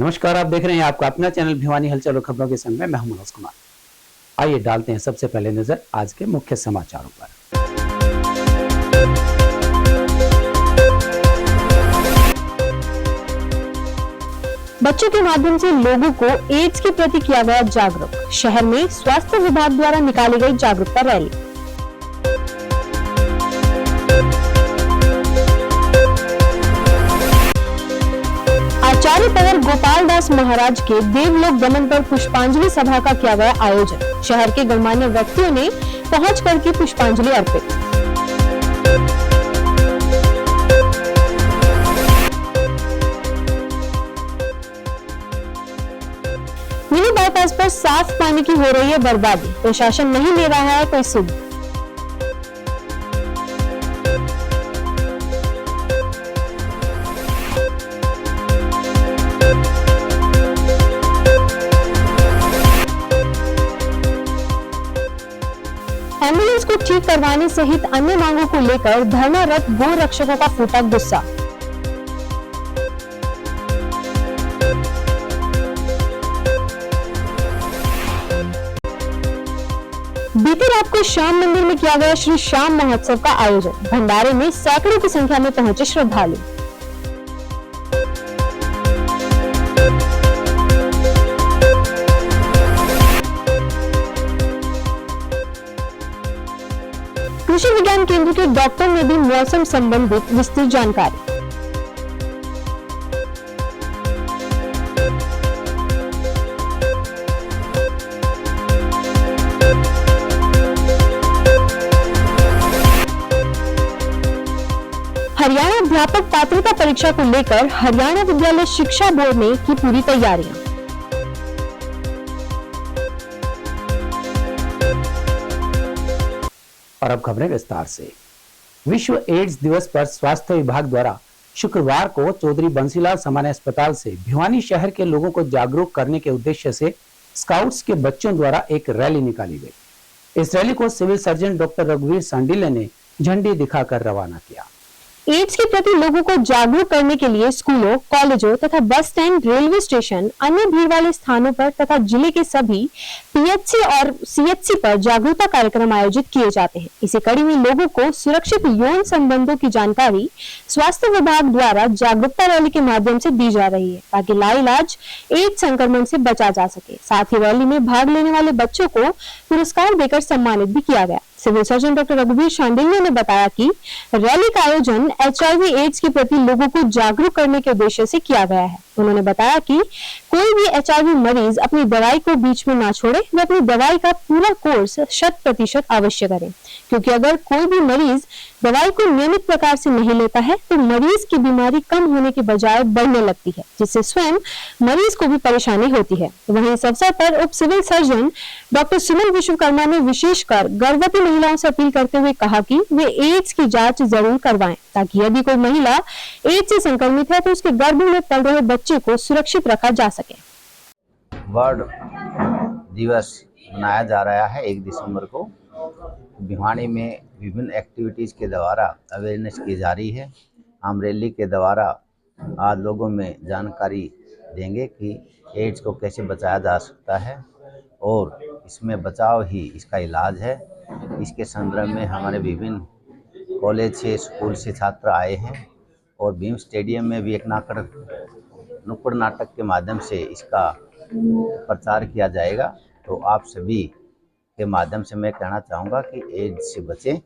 नमस्कार, आप देख रहे हैं आपका अपना चैनल भिवानी हलचल और खबरों के संग में मैं हूं मनोज कुमार। आइए डालते हैं सबसे पहले नजर आज के मुख्य समाचारों पर। बच्चों के माध्यम से लोगों को एड्स के प्रति किया गया जागरूक। शहर में स्वास्थ्य विभाग द्वारा निकाली गई जागरूकता रैली। आचार्य पवर गोपाल दास महाराज के देवलोक गमन पर पुष्पांजलि सभा का किया गया आयोजन। शहर के गणमान्य व्यक्तियों ने पहुंच करके पुष्पांजलि अर्पित। मिनी बाईपास पर साफ पानी की हो रही है बर्बादी, प्रशासन नहीं ले रहा है कोई सुध। एम्बुलेंस को ठीक करवाने सहित अन्य मांगों को लेकर धरनारत गो रक्षकों का फूटा गुस्सा। बीती रात को श्याम मंदिर में किया गया श्री श्याम महोत्सव का आयोजन। भंडारे में सैकड़ों की संख्या में पहुंचे श्रद्धालु। कृषि विज्ञान केंद्र के डॉक्टर ने दी मौसम संबंधित विस्तृत जानकारी। हरियाणा अध्यापक पात्रता परीक्षा को लेकर हरियाणा विद्यालय शिक्षा बोर्ड ने की पूरी तैयारियां। और अब खबरें विस्तार से। विश्व एड्स दिवस पर स्वास्थ्य विभाग द्वारा शुक्रवार को चौधरी बंसीलाल सामान्य अस्पताल से भिवानी शहर के लोगों को जागरूक करने के उद्देश्य से स्काउट्स के बच्चों द्वारा एक रैली निकाली गई। इस रैली को सिविल सर्जन डॉक्टर रघुवीर सांडिल्य ने झंडी दिखाकर रवाना किया। एड्स के प्रति लोगों को जागरूक करने के लिए स्कूलों, कॉलेजों तथा बस स्टैंड, रेलवे स्टेशन, अन्य भीड़ वाले स्थानों पर तथा जिले के सभी पीएचसी और सीएचसी पर जागरूकता कार्यक्रम आयोजित किए जाते हैं। इसी कड़ी में लोगों को सुरक्षित यौन संबंधों की जानकारी स्वास्थ्य विभाग द्वारा जागरूकता रैली के माध्यम से दी जा रही है, ताकि लाइलाज एड्स संक्रमण से बचा जा सके। साथ ही रैली में भाग लेने वाले बच्चों को पुरस्कार देकर सम्मानित भी किया गया। सिविल सर्जन डॉक्टर रघुवीर सांडिल्य ने बताया कि रैली का आयोजन HIV एड्स के प्रति लोगों को जागरूक करने के उद्देश्य से किया गया है। उन्होंने बताया कि कोई भी HIV मरीज अपनी दवाई को बीच में ना छोड़े, वे अपनी दवाई का पूरा कोर्स 100% अवश्य करें, क्योंकि अगर कोई भी मरीज दवाई को नियमित प्रकार से नहीं लेता है तो मरीज की बीमारी कम होने के बजाय बढ़ने लगती है, जिससे स्वयं मरीज को भी परेशानी होती है। वहीं इस अवसर पर उप सिविल सर्जन डॉक्टर सुमन विश्वकर्मा ने विशेषकर गर्भवती महिलाओं से अपील करते हुए कहा कि वे एड्स की जांच जरूर करवाएं, ताकि यदि कोई महिला एड्स से संक्रमित है तो उसके गर्भ में पल रहे बच्चे को सुरक्षित रखा जा सके। वर्ल्ड दिवस मनाया जा रहा है 1 दिसंबर को। भिवानी में विभिन्न एक्टिविटीज़ के द्वारा अवेयरनेस की जा रही है। हम रैली के द्वारा आज लोगों में जानकारी देंगे कि एड्स को कैसे बचाया जा सकता है और इसमें बचाव ही इसका इलाज है। इसके संदर्भ में हमारे विभिन्न कॉलेज से, स्कूल से छात्र आए हैं और भीम स्टेडियम में भी एक नुक्कड़ नाटक के माध्यम से इसका प्रचार किया जाएगा। तो आप सभी के माध्यम से मैं कहना चाहूँगा कि एड्स से बचें।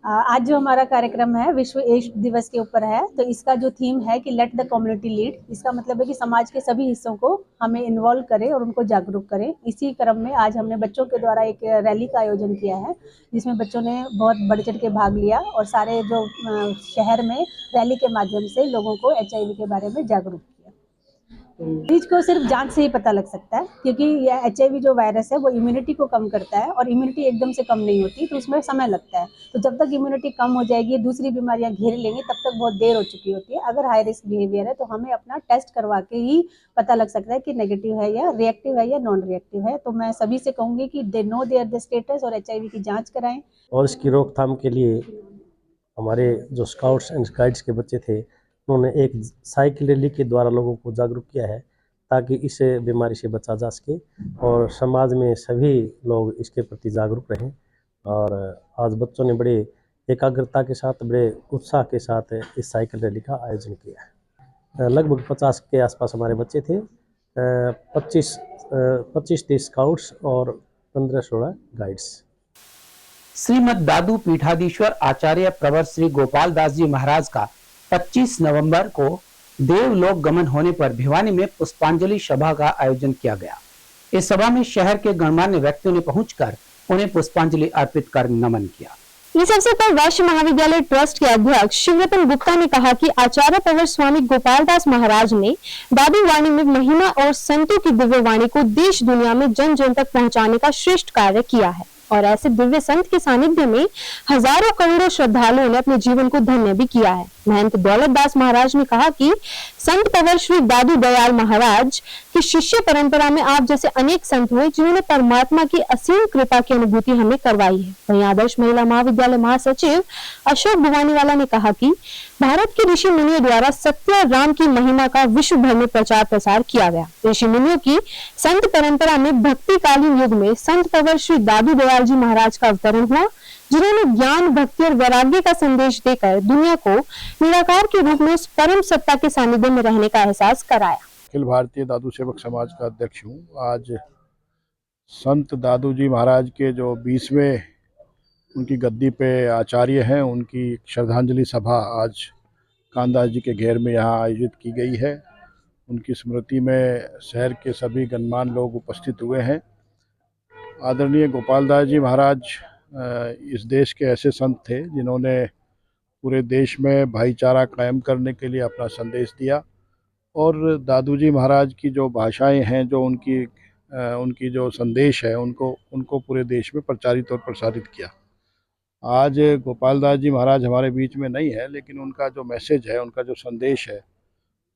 आज जो हमारा कार्यक्रम है विश्व एड्स दिवस के ऊपर है, तो इसका जो थीम है कि लेट द कम्युनिटी लीड। इसका मतलब है कि समाज के सभी हिस्सों को हमें इन्वॉल्व करें और उनको जागरूक करें। इसी क्रम में आज हमने बच्चों के द्वारा एक रैली का आयोजन किया है, जिसमें बच्चों ने बहुत बढ़ चढ़ के भाग लिया और सारे जो शहर में रैली के माध्यम से लोगों को HIV के बारे में जागरूक किया। मरीज को सिर्फ जांच से ही पता लग सकता है, क्योंकि यह HIV जो वायरस है वो इम्यूनिटी को कम करता है और इम्यूनिटी एकदम से कम नहीं होती, तो उसमें समय लगता है। तो जब तक इम्यूनिटी कम हो जाएगी, दूसरी बीमारियां घेर लेंगी, तब तक बहुत देर हो चुकी होती है। अगर हाई रिस्क बिहेवियर है तो हमें अपना टेस्ट करवा के ही पता लग सकता है कि नेगेटिव है या रिएक्टिव है या नॉन रिएक्टिव है। तो मैं सभी से कहूँगी कि they know their the status और HIV की जाँच कराएं। और इसकी रोकथाम के लिए हमारे जो स्काउट्स एंड गाइड्स के बच्चे थे, उन्होंने एक साइकिल रैली के द्वारा लोगों को जागरूक किया है ताकि इस बीमारी से बचा जा सके और समाज में सभी लोग इसके प्रति जागरूक रहें। और आज बच्चों ने बड़े एकाग्रता के साथ, बड़े उत्साह के साथ इस साइकिल रैली का आयोजन किया है। लगभग 50 के आसपास हमारे बच्चे थे। 25-30 स्काउट्स और 15-16 गाइड्स। श्रीमद दादू पीठाधीश्वर आचार्य प्रवर श्री गोपाल दास जी महाराज का 25 नवंबर को देवलोक गमन होने पर भिवानी में पुष्पांजलि सभा का आयोजन किया गया। इस सभा में शहर के गणमान्य व्यक्तियों ने पहुंचकर उन्हें पुष्पांजलि अर्पित कर नमन किया। इस अवसर पर राष्ट्रीय महाविद्यालय ट्रस्ट के अध्यक्ष शिवरतन गुप्ता ने कहा कि आचार्य प्रवर स्वामी गोपाल दास महाराज ने दादू वाणी में महिमा और संतों की दिव्य वाणी को देश दुनिया में जन जन तक पहुंचाने का श्रेष्ठ कार्य किया है और ऐसे दिव्य संत के सानिध्य में हजारों करोड़ों श्रद्धालुओं ने अपने जीवन को धन्य भी किया है। महंत दौलत दास महाराज ने कहा कि संत प्रवर श्री दादू दयाल महाराज की शिष्य परंपरा में आप जैसे अनेक संत हुए जिन्होंने परमात्मा की असीम कृपा की अनुभूति हमें करवाई है। वहीं आदर्श महिला महाविद्यालय महासचिव अशोक भवानीवाला ने कहा कि भारत के ऋषि मुनियों द्वारा सत्य राम की महिमा का विश्व भर में प्रचार प्रसार किया गया। ऋषि मुनियों की संत परंपरा में भक्तिकालीन युग में संत प्रवर श्री दादू दयाल जी महाराज का अवतरण हुआ, जिन्होंने ज्ञान, भक्ति और वैराग्य का संदेश देकर दुनिया को निराकार के रूप में उस परम सत्ता के सानिध्य में रहने का एहसास कराया। अखिल भारतीय दादू सेवक समाज का अध्यक्ष हूँ। आज संत दादू जी महाराज के जो 20वें उनकी गद्दी पे आचार्य हैं, उनकी श्रद्धांजलि सभा आज कानदास जी के घेर में यहाँ आयोजित की गई है। उनकी स्मृति में शहर के सभी गणमान्य लोग उपस्थित हुए हैं। आदरणीय गोपाल दास जी महाराज इस देश के ऐसे संत थे जिन्होंने पूरे देश में भाईचारा कायम करने के लिए अपना संदेश दिया और दादू जी महाराज की जो भाषाएं हैं, जो उनकी जो संदेश है, उनको पूरे देश में प्रचारित और प्रसारित किया। आज गोपाल दास जी महाराज हमारे बीच में नहीं है, लेकिन उनका जो मैसेज है, उनका जो संदेश है,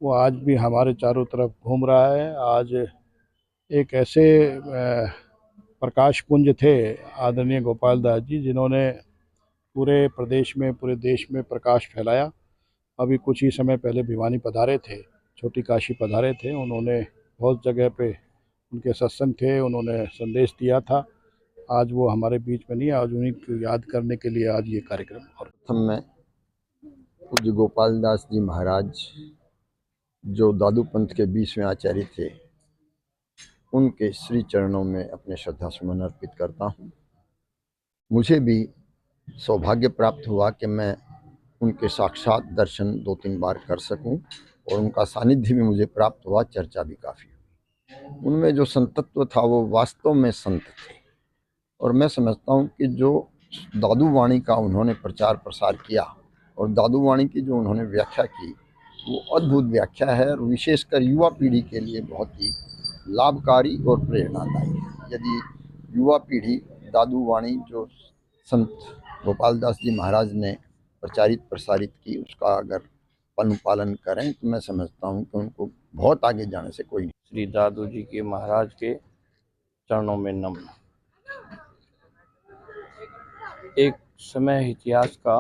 वो आज भी हमारे चारों तरफ घूम रहा है। आज एक ऐसे प्रकाश पुंज थे आदरणीय गोपाल दास जी, जिन्होंने पूरे प्रदेश में, पूरे देश में प्रकाश फैलाया। अभी कुछ ही समय पहले भिवानी पधारे थे, छोटी काशी पधारे थे। उन्होंने बहुत जगह पे उनके सत्संग थे, उन्होंने संदेश दिया था। आज वो हमारे बीच में नहीं, आज उन्हीं को याद करने के लिए आज ये कार्यक्रम। और प्रथम में पूज्य गोपाल दास जी महाराज जो दादू पंथ के 20वें आचार्य थे, उनके श्री चरणों में अपने श्रद्धा सुमन अर्पित करता हूँ। मुझे भी सौभाग्य प्राप्त हुआ कि मैं उनके साक्षात दर्शन 2-3 बार कर सकूं और उनका सानिध्य भी मुझे प्राप्त हुआ, चर्चा भी काफ़ी हुई। उनमें जो संतत्व था वो वास्तव में संत थे और मैं समझता हूँ कि जो दादू वाणी का उन्होंने प्रचार प्रसार किया और दादू वाणी की जो उन्होंने व्याख्या की, वो अद्भुत व्याख्या है और विशेषकर युवा पीढ़ी के लिए बहुत ही लाभकारी और प्रेरणादायी है। यदि युवा पीढ़ी दादू वाणी जो संत गोपाल दास जी महाराज ने प्रचारित प्रसारित की, उसका अगर अनुपालन करें तो मैं समझता हूं कि उनको बहुत आगे जाने से कोई नहीं। श्री दादू जी के महाराज के चरणों में नमन। एक समय इतिहास का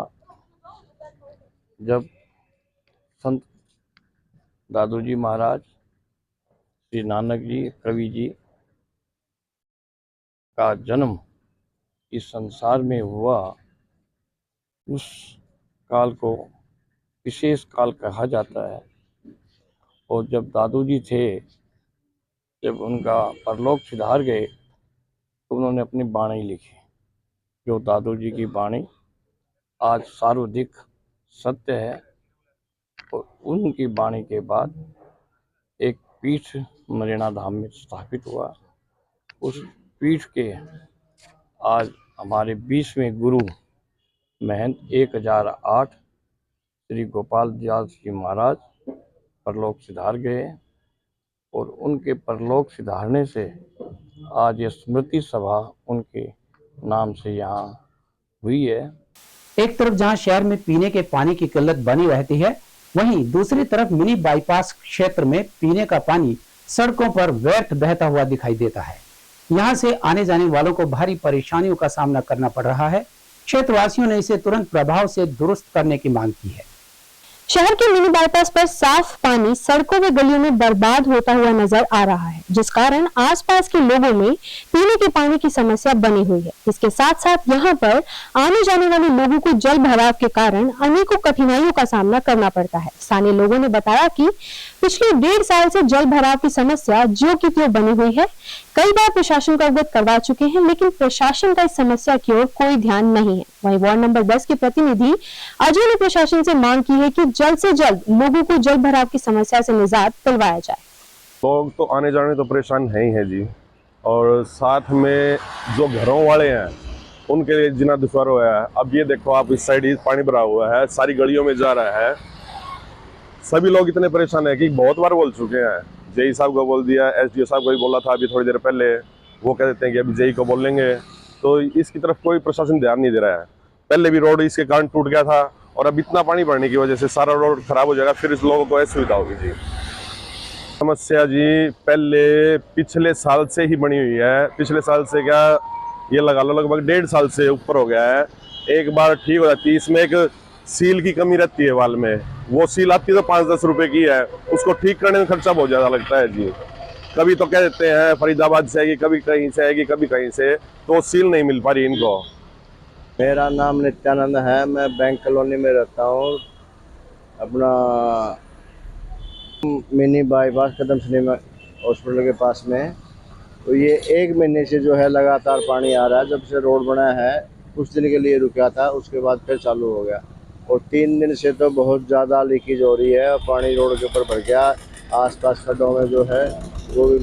जब संत दादू जी महाराज, श्री नानक जी, कवि जी का जन्म इस संसार में हुआ, उस काल को विशेष काल कहा जाता है। और जब दादू जी थे, जब उनका परलोक सिधार गए तो उन्होंने अपनी वाणी लिखी, जो दादू जी की वाणी आज सर्वाधिक सत्य है। और उनकी वाणी के बाद एक पीठ मरेना धाम में स्थापित हुआ। उस पीठ के आज हमारे 20वें गुरु महंत 1008 श्री गोपाल दास जी महाराज परलोक सिधार गए और उनके परलोक सिधारने से आज ये स्मृति सभा उनके नाम से यहाँ हुई है। एक तरफ जहां शहर में पीने के पानी की किल्लत बनी रहती है, वहीं दूसरी तरफ मिनी बाईपास क्षेत्र में पीने का पानी सड़कों पर व्यर्थ बहता हुआ दिखाई देता है। यहां से आने जाने वालों को भारी परेशानियों का सामना करना पड़ रहा है। क्षेत्रवासियों ने इसे तुरंत प्रभाव से दुरुस्त करने की मांग की है। शहर के मिनी बाईपास पर साफ पानी सड़कों व गलियों में बर्बाद होता हुआ नजर आ रहा है, जिस कारण आसपास के लोगों में पीने के पानी की समस्या बनी हुई है। इसके साथ साथ यहां पर आने जाने वाले लोगों को जल भराव के कारण अनेकों कठिनाइयों का सामना करना पड़ता है। स्थानीय लोगों ने बताया कि पिछले 1.5 साल से जल भराव की समस्या ज्यों की त्यों बनी हुई है। कई बार प्रशासन को अवगत करवा चुके हैं, लेकिन प्रशासन का इस समस्या की ओर कोई ध्यान नहीं है। वहीं वार्ड नंबर 10 के प्रतिनिधि अजय ने प्रशासन से मांग की है कि जल्द से जल्द लोगों को जल भराव की समस्या से निजात दिलवाया जाए। लोग तो आने जाने तो परेशान है ही है जी, और साथ में जो घरों वाले हैं उनके लिए जीना दुश्वार हुआ है। अब ये देखो आप, इस साइड पानी भरा हुआ है, सारी गलियों में जा रहा है। सभी लोग इतने परेशान है कि बहुत बार बोल चुके हैं। जेई साहब को बोल दिया, एसडीओ साहब को भी बोला था अभी थोड़ी देर पहले, वो कह देते हैं कि अभी जेई को बोल लेंगे। तो इसकी तरफ कोई प्रशासन ध्यान नहीं दे रहा है। पहले भी रोड इसके कारण टूट गया था, और अब इतना पानी भरने की वजह से सारा रोड खराब हो जाएगा, फिर इस लोगों को असुविधा होगी जी। समस्या जी पहले पिछले साल से ही बनी हुई है। पिछले साल से क्या, ये लगा लो लगभग 1.5 साल से ऊपर हो गया है। एक बार ठीक हो जाती है, इसमें एक सील की कमी रहती है वाल में, वो सील आती है तो 5-10 रुपए की है, उसको ठीक करने में खर्चा बहुत ज्यादा लगता है जी। कभी तो कह देते हैं फरीदाबाद से आएगी, कभी कहीं से आएगी, कभी कहीं से, तो सील नहीं मिल पा रही इनको। मेरा नाम नित्यानंद है, मैं बैंक कॉलोनी में रहता हूँ। अपना मिनी बाईपास कदम सिनेमा हॉस्पिटल के पास में। तो ये 1 महीने से जो है लगातार पानी आ रहा है। जब से रोड बना है कुछ दिन के लिए रुका था, उसके बाद फिर चालू हो गया, और 3 दिन से तो बहुत ज़्यादा लीकेज हो रही है। पानी रोड के ऊपर भर गया, आसपास खड्डों में जो है वो भी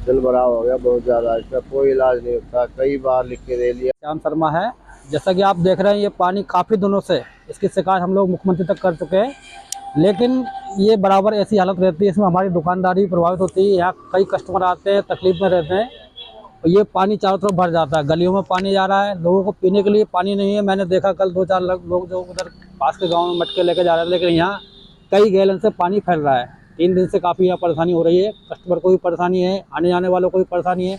जल भराव हो गया बहुत ज़्यादा। इसका कोई इलाज नहीं होता, कई बार लिख के दे लिया। श्याम शर्मा है। जैसा कि आप देख रहे हैं, ये पानी काफ़ी दिनों से इसकी शिकायत हम लोग मुख्यमंत्री तक कर चुके हैं, लेकिन ये बराबर ऐसी हालत रहती है, इसमें हमारी दुकानदारी प्रभावित होती है। यहाँ कई कस्टमर आते हैं, तकलीफ में रहते हैं, और ये पानी चारों तरफ भर जाता है। गलियों में पानी जा रहा है, लोगों को पीने के लिए पानी नहीं है। मैंने देखा कल 2-4 लोग जो उधर पास के गाँव में मटके लेके जा रहे थे, लेकिन यहाँ कई गैलन से पानी फैल रहा है। 3 दिन से काफ़ी यहाँ परेशानी हो रही है। कस्टमर को भी परेशानी है, आने जाने वालों को भी परेशानी है।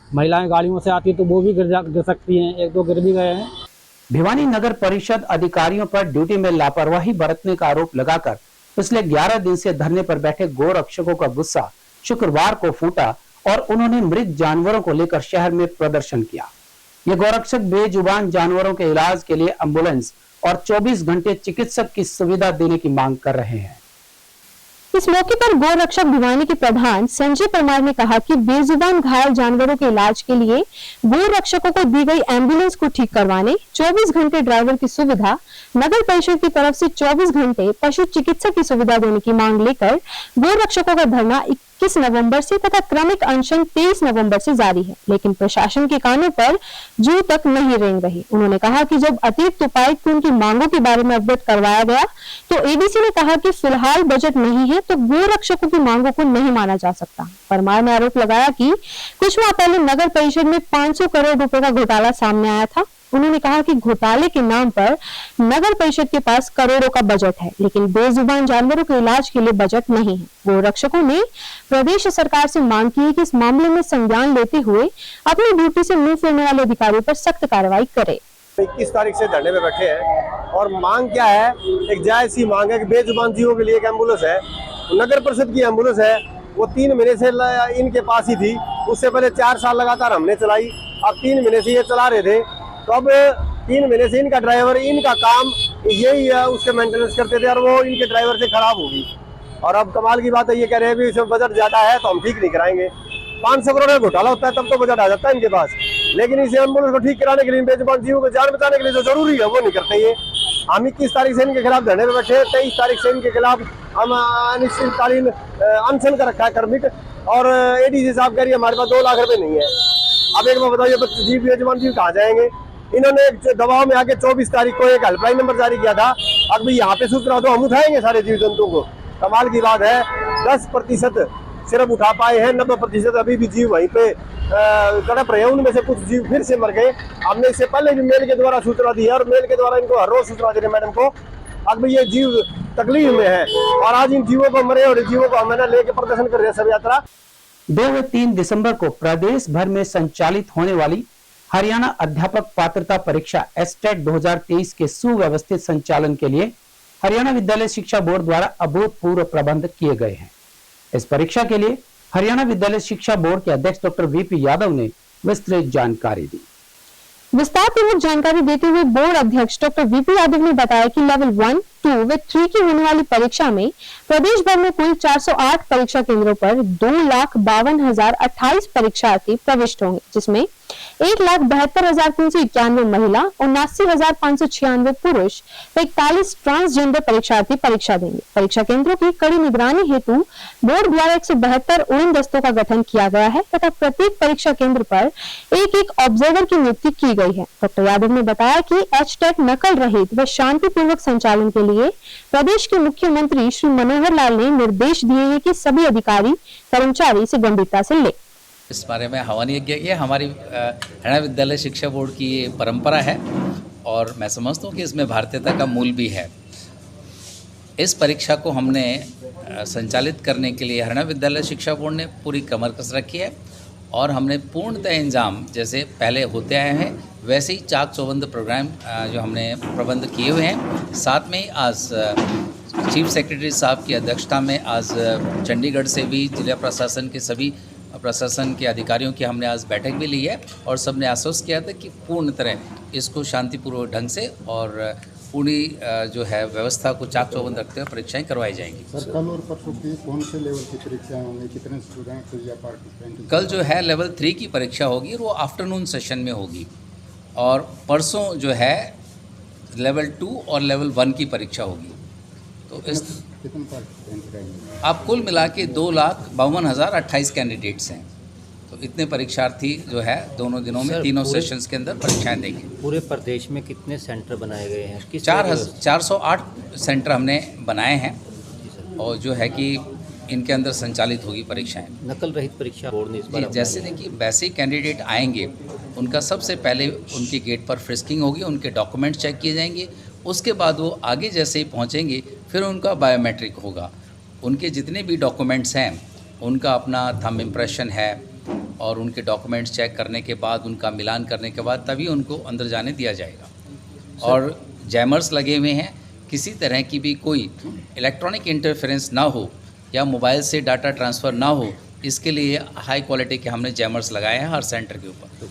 महिलाएं गाड़ियों से आती है तो वो भी गिर सकती हैं, 1-2 गिर भी गए हैं। भिवानी नगर परिषद अधिकारियों पर ड्यूटी में लापरवाही बरतने का आरोप लगाकर पिछले 11 दिन से धरने पर बैठे गोरक्षकों का गुस्सा शुक्रवार को फूटा और उन्होंने मृत जानवरों को लेकर शहर में प्रदर्शन किया। ये गोरक्षक बेजुबान जानवरों के इलाज के लिए एम्बुलेंस और 24 घंटे चिकित्सक की सुविधा देने की मांग कर रहे हैं। इस मौके पर गौ रक्षक भिवानी के प्रधान संजय परमार ने कहा कि बेजुबान घायल जानवरों के इलाज के लिए गौ रक्षकों को दी गई एम्बुलेंस को ठीक करवाने, 24 घंटे ड्राइवर की सुविधा, नगर परिषद की तरफ से 24 घंटे पशु चिकित्सक की सुविधा देने की मांग लेकर गौ रक्षकों का धरना 21 नवंबर से तथा क्रमिक अनशन 23 नवंबर से जारी है, लेकिन प्रशासन के कानों पर जू तक नहीं रेंग रही। उन्होंने कहा कि जब अतिरिक्त उपायुक्त को उनकी मांगों के बारे में अवगत करवाया गया तो एडीसी ने कहा कि फिलहाल बजट नहीं है तो गौ रक्षकों की मांगों को नहीं माना जा सकता। परमार ने आरोप लगाया कि कुछ माह पहले नगर परिषद में 500 करोड़ रुपए का घोटाला सामने आया था। उन्होंने कहा कि घोटाले के नाम पर नगर परिषद के पास करोड़ों का बजट है, लेकिन बेजुबान जानवरों के इलाज के लिए बजट नहीं है। गौ रक्षकों ने प्रदेश सरकार से मांग की है कि इस मामले में संज्ञान लेते हुए अपनी ड्यूटी से मुंह फेरने वाले अधिकारियों पर सख्त कार्रवाई करे। 21 तारीख से धरने में बैठे हैं और मांग क्या है, एक जायज सी मांग है कि बेजुबान जीवों के लिए एक एम्बुलेंस है, नगर परिषद की एम्बुलेंस है, वो 3 महीने से इनके पास ही थी। उससे पहले 4 साल लगातार हमने चलाई, अब 3 महीने से ये चला रहे थे। तो अब 3 महीने से इनका ड्राइवर, इनका काम यही है, उसके मेंटेनेंस करते थे और वो इनके ड्राइवर से खराब होगी। और अब कमाल की बात है, ये कह रहे हैं भी इसमें बजट ज्यादा है तो हम ठीक नहीं कराएंगे। 500 करोड़ का घोटाला होता है तब तो बजट आ जाता है इनके पास, लेकिन इस एम्बुलेंस को ठीक कराने के लिए, बेजुबान जीवों को जान बचाने के लिए जो जरूरी है वो नहीं करते ये। हम 21 तारीख से इनके खिलाफ धरने में बैठे, 23 तारीख से इनके खिलाफ हम अनिश्चितकालीन अनशन का रखा है क्रमिक, और एडीसी साहब कह रही है हमारे पास 2 लाख रुपए नहीं है। अब एक बार बताइए जीव बेजुबान जीव कहाँ जाएंगे। इन्होंने दबाव में आके 24 तारीख को एक हेल्पलाइन नंबर जारी किया था, अब भी यहाँ पे सूचना तो हम उठाएंगे सारे जीव जंतुओं को। कमाल की बात है, 10% सिर्फ उठा पाए हैं, 90% अभी भी जीव वहीं पे तड़प रहे हैं। उनमें से कुछ जीव फिर से मर गए। हमने इससे पहले भी मेल के द्वारा सूचना दी है और मेल के द्वारा इनको हर रोज सूचना दे रहे मैडम को। अब भी ये जीव तकलीफ में है और आज इन जीवों को मरे और जीवों को हमने लेके प्रदर्शन कर रहे हैं सब यात्रा। 2 व 3 दिसंबर को प्रदेश भर में संचालित होने वाली हरियाणा अध्यापक पात्रता परीक्षा एस्टेट 2023 के सुव्यवस्थित संचालन के लिए हरियाणा विद्यालय शिक्षा बोर्ड द्वारा अभूतपूर्व प्रबंध किए गए हैं। इस परीक्षा के लिए हरियाणा विद्यालय शिक्षा बोर्ड के अध्यक्ष डॉक्टर वीपी यादव ने विस्तृत जानकारी दी। विस्तार पूर्वक जानकारी देते हुए बोर्ड अध्यक्ष डॉक्टर वीपी यादव ने बताया कि लेवल 1, 2 व 3 की होने वाली परीक्षा में प्रदेश भर में कुल 408 परीक्षा केंद्रों पर 2,52,028 परीक्षार्थी प्रविष्ट होंगे, जिसमें 1,72,391 महिला, 79,596 पुरुष, 41 ट्रांसजेंडर परीक्षार्थी परीक्षा देंगे। परीक्षा केंद्रों की कड़ी निगरानी हेतु बोर्ड द्वारा 172 उड़न दस्तों का गठन किया गया है तथा प्रत्येक परीक्षा केंद्र पर एक ऑब्जर्वर की नियुक्ति की गई है। डॉक्टर यादव ने बताया कि एचटेट नकल रहित व शांतिपूर्वक संचालन के लिए प्रदेश के मुख्यमंत्री श्री मनोहर लाल ने निर्देश दिए हैं कि सभी अधिकारी कर्मचारी इसे गंभीरता से ले। इस बारे में हवन यज्ञ किया। हमारी हरियाणा विद्यालय शिक्षा बोर्ड की ये परंपरा है और मैं समझता हूँ कि इसमें भारतीयता का मूल भी है। इस परीक्षा को हमने संचालित करने के लिए हरियाणा विद्यालय शिक्षा बोर्ड ने पूरी कमर कस रखी है और हमने पूर्णतः इंतजाम जैसे पहले होते आए हैं वैसे ही चाक चौबंद प्रोग्राम जो हमने प्रबंध किए हुए हैं। साथ में आज चीफ सेक्रेटरी साहब की अध्यक्षता में आज चंडीगढ़ से भी जिला प्रशासन के सभी प्रशासन के अधिकारियों की हमने आज बैठक भी ली है और सबने आश्वस्त किया था कि पूर्ण तरह इसको शांतिपूर्वक ढंग से और पूरी जो है व्यवस्था को चाक चौबंद रखते हुए परीक्षाएं करवाई जाएंगी। सर, कल और परसों की कौन से लेवल की परीक्षाएं होंगी, कितने स्टूडेंट या पार्टिसिपेंट? कल जो है लेवल 3 की परीक्षा होगी और वो आफ्टरनून सेशन में होगी और परसों जो है लेवल 2 और लेवल 1 की परीक्षा होगी। तो इस कितने पार्टिसिपेंट रहेंगे? आप कुल मिला के 2,52,028 कैंडिडेट्स हैं। तो इतने परीक्षार्थी जो है दोनों दिनों में तीनों सेशंस के अंदर परीक्षाएं देंगे। पूरे प्रदेश में कितने सेंटर बनाए गए हैं? 408 सेंटर हमने बनाए हैं और जो है कि इनके अंदर संचालित होगी परीक्षाएं। नकल रहित परीक्षा बोर्ड ने इस बार जैसे देखिए वैसे कैंडिडेट आएंगे उनका सबसे पहले उनके गेट पर फ्रिस्किंग होगी, उनके डॉक्यूमेंट चेक किए जाएंगे, उसके बाद वो आगे जैसे ही पहुँचेंगे फिर उनका बायोमेट्रिक होगा। उनके जितने भी डॉक्यूमेंट्स हैं उनका अपना थंब इम्प्रेशन है और उनके डॉक्यूमेंट्स चेक करने के बाद उनका मिलान करने के बाद तभी उनको अंदर जाने दिया जाएगा। और जैमर्स लगे हुए हैं, किसी तरह की भी कोई इलेक्ट्रॉनिक इंटरफेरेंस ना हो या मोबाइल से डाटा ट्रांसफ़र ना हो, इसके लिए हाई क्वालिटी के हमने जैमर्स लगाए हैं हर सेंटर के ऊपर।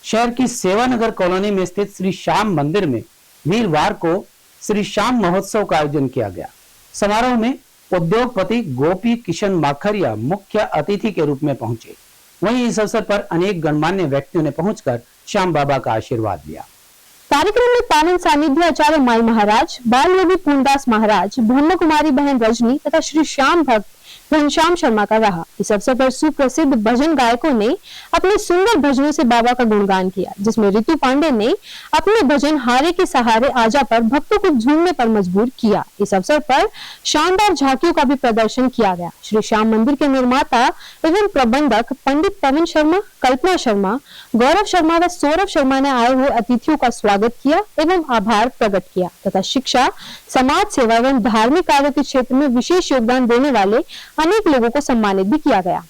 शहर की सेवानगर कॉलोनी में स्थित श्री श्याम मंदिर में वीरवार को श्री श्याम महोत्सव का आयोजन किया गया। समारोह में उद्योगपति गोपी किशन माखरिया मुख्य अतिथि के रूप में पहुंचे। वहीं इस अवसर पर अनेक गणमान्य व्यक्तियों ने पहुंचकर श्याम बाबा का आशीर्वाद लिया। कार्यक्रम में पावन सानिध्य आचार्य माई महाराज, बाल योगी पूर्णदास महाराज, ब्रह्म कुमारी बहन रजनी तथा श्री श्याम भक्त घनश्याम शर्मा का रहा। इस अवसर पर सुप्रसिद्ध भजन गायकों ने अपने सुंदर भजनों से बाबा का गुणगान किया, जिसमें ऋतु पांडे ने अपने भजन हारे के सहारे आजा पर भक्तों को झूमने पर मजबूर किया। इस अवसर पर शानदार झांकियों का भी प्रदर्शन किया गया। श्री श्याम मंदिर के निर्माता एवं प्रबंधक पंडित पवन शर्मा, कल्पना शर्मा, गौरव शर्मा व सौरभ शर्मा ने आए हुए अतिथियों का स्वागत किया एवं आभार प्रकट किया तथा शिक्षा, समाज सेवा एवं धार्मिक कार्यों के क्षेत्र में विशेष योगदान देने वाले अनेक लोगों को सम्मानित भी किया गया।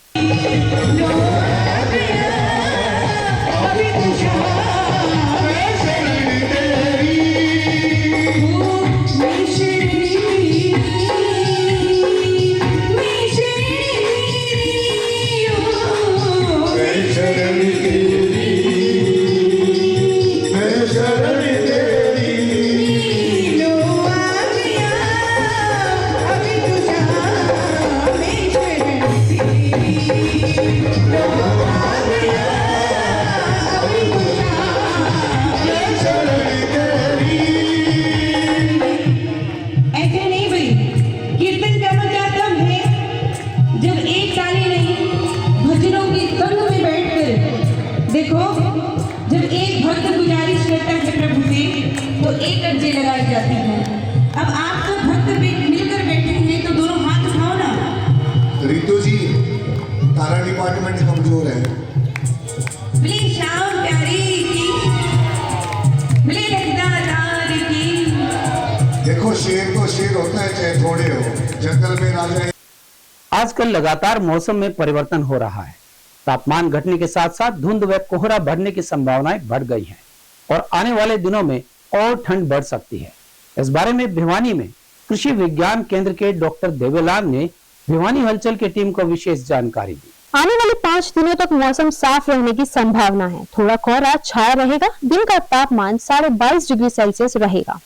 देखो, जब एक भक्त गुजारिश करता है प्रभु से तो एक अर्जी लगाई जाती है। अब आप तो भक्त मिलकर बैठे हैं तो दोनों हाथ उठाओ ना। रितु जी, तारा डिपार्टमेंट कमजोर है। बोले श्याम प्यारी की, बोले लखदार की। देखो, शेर तो शेर होता है चाहे थोड़े हो, जंगल में राजा। आजकल लगातार मौसम में परिवर्तन हो रहा है। तापमान घटने के साथ साथ धुंध व कोहरा बढ़ने की संभावनाएं बढ़ गई हैं और आने वाले दिनों में और ठंड बढ़ सकती है। इस बारे में भिवानी में कृषि विज्ञान केंद्र के डॉक्टर देवेलाल ने भिवानी हलचल की टीम को विशेष जानकारी दी। आने वाले 5 दिनों तक मौसम साफ रहने की संभावना है। थोड़ा कोहरा छाया रहेगा। दिन का तापमान 22.5 डिग्री सेल्सियस रहेगा।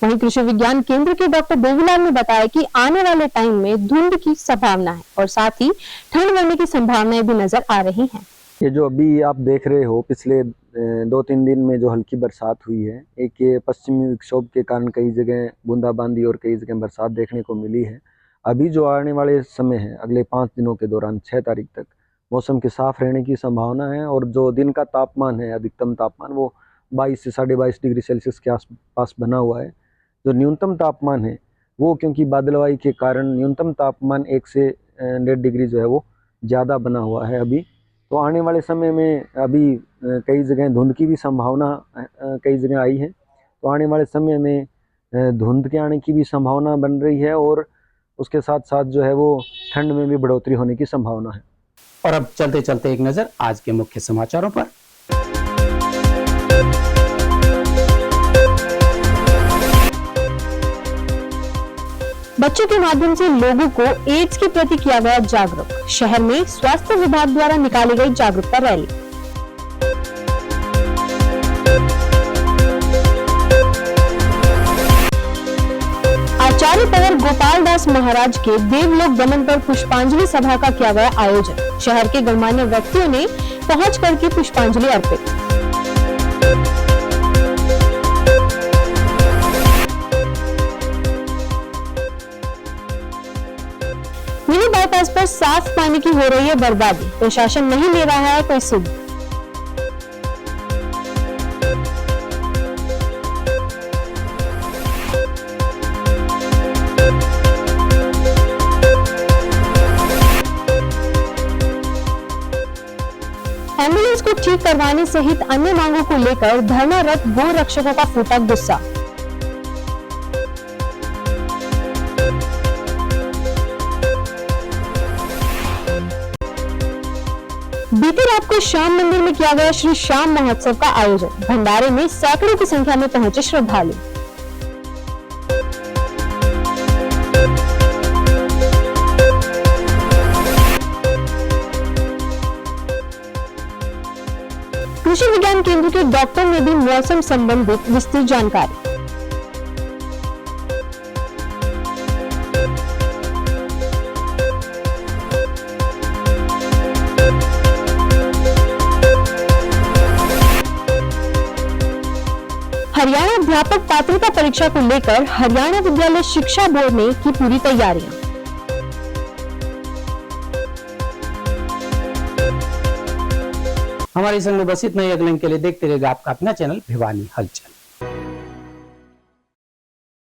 वहीं कृषि विज्ञान केंद्र के डॉक्टर देवीलाल ने बताया कि आने वाले टाइम में धुंध की संभावना है और साथ ही ठंड बढ़ने की संभावनाएं भी नजर आ रही हैं। ये जो अभी आप देख रहे हो, पिछले 2-3 दिन में जो हल्की बरसात हुई है, एक ये पश्चिमी विक्षोभ के कारण कई जगह बूंदाबांदी और कई जगह बरसात देखने को मिली है। अभी जो आने वाले समय है, अगले 5 दिनों के दौरान 6 तारीख तक मौसम के साफ रहने की संभावना है और जो दिन का तापमान है, अधिकतम तापमान वो 22 से 22.5 डिग्री सेल्सियस के आसपास बना हुआ है। जो न्यूनतम तापमान है वो क्योंकि बादलवाई के कारण न्यूनतम तापमान 1 से 1.5 डिग्री जो है वो ज़्यादा बना हुआ है अभी। तो आने वाले समय में अभी कई जगह धुंध की भी संभावना कई जगह आई है। तो आने वाले समय में धुंध के आने की भी संभावना बन रही है और उसके साथ साथ जो है वो ठंड में भी बढ़ोतरी होने की संभावना है। और अब चलते चलते एक नजर आज के मुख्य समाचारों पर। बच्चों के माध्यम से लोगों को एड्स के प्रति किया गया जागरूक। शहर में स्वास्थ्य विभाग द्वारा निकाली गई जागरूकता रैली। आचार्य पवर गोपाल दास महाराज के देवलोक गमन पर पुष्पांजलि सभा का किया गया आयोजन। शहर के गणमान्य व्यक्तियों ने पहुंच करके पुष्पांजलि अर्पित। मिनी बाईपास पर साफ पानी की हो रही है बर्बादी। प्रशासन नहीं ले रहा है कोई सुध। एम्बुलेंस को ठीक करवाने सहित अन्य मांगों को लेकर धरनारत गो रक्षकों का फूटा गुस्सा। बीती रात को श्याम मंदिर में किया गया श्री श्याम महोत्सव का आयोजन। भंडारे में सैकड़ों की संख्या में पहुंचे श्रद्धालु। कृषि विज्ञान केंद्र के डॉक्टर ने दी मौसम संबंधित विस्तृत जानकारी। हरियाणा अध्यापक पात्रता परीक्षा को लेकर हरियाणा विद्यालय शिक्षा बोर्ड ने की पूरी तैयारियां। हमारे संग में बस इतना ही। अगले के लिए देखते रहेगा आपका अपना चैनल भिवानी हलचल।